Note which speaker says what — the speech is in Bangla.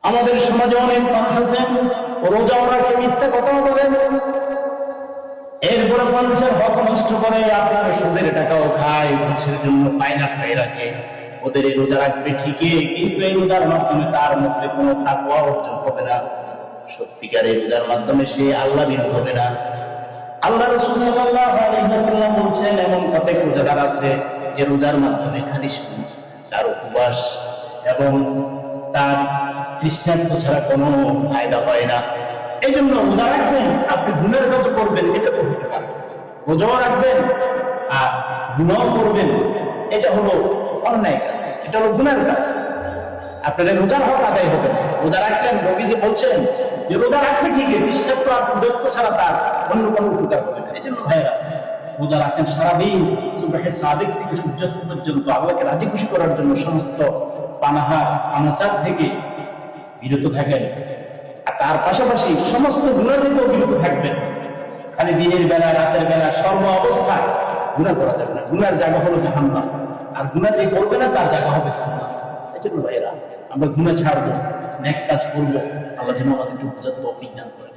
Speaker 1: আমাদের সমাজে অনেক মানুষ আছেন রোজাও রাখে, মিথ্যা কথাও বলেন, এরপরে মানুষের হক নষ্ট করে, আপনার সুদের টাকাও খায়, ঘুষের জন্য পায়না খাই রাখে। ওদের এই রোজা রাখবে ঠিকই, কিন্তু এই রোজার মাধ্যমে তার মধ্যে কোনো তাকওয়া অর্জন হবে না। সত্যিকার এই রোজার মাধ্যমে সে আল্লাহ ভীরু হবে না। আল্লাহ রাসূল সাল্লাল্লাহু আলাইহি ওয়াসাল্লাম বলছেন, এমন কতক রোজাদার আছে যে রোজার মাধ্যমে খালি শুধু তার উপবাস এবং তার তৃষ্ণার্ত ছাড়া কোনো ফায়দা হয় না। এই জন্য রোজা রাখবেন, আপনি গুনার কাজও করবেন, এটা তো হতে পারে। রোজাও রাখবেন আর গুনাহ করবেন, এটা হলো অন্যায় কাজ, এটা হলো গুনার কাজ। আপনাদের রোজার হক আদায় হবে না। রোজা রাখলেন, নবীজি বলছেন যে রোজা রাখবে ঠিকই, তৃষ্ণার্ত আর ক্ষুধার্ত ছাড়া তার অন্য কোনো উপকার হবে না। এই জন্য ভাইরা রোজা রাখেন সারাদিন, সুবহে সাদিক থেকে সূর্যাস্ত পর্যন্ত আল্লাহকে রাজি খুশি করার জন্য সমস্ত পানাহার অনাচার থেকে বিরত থাকেন। আর তার পাশাপাশি সমস্ত গুনাহ থেকেও বিরত থাকবেন। খালি দিনের বেলা রাতের বেলা সর্ব অবস্থায় গুনাহ করা যাবে না। গুনার জায়গা হলো জাহান্নাম, আর গুনাহ যে করবে না তার জায়গা হবে জান্নাত। এই জন্য ভাইরা আমরা গুনাহ ছাড়বো, নেক কাজ করবো। আল্লাহ যেন আমাদের তৌফিক দান করেন।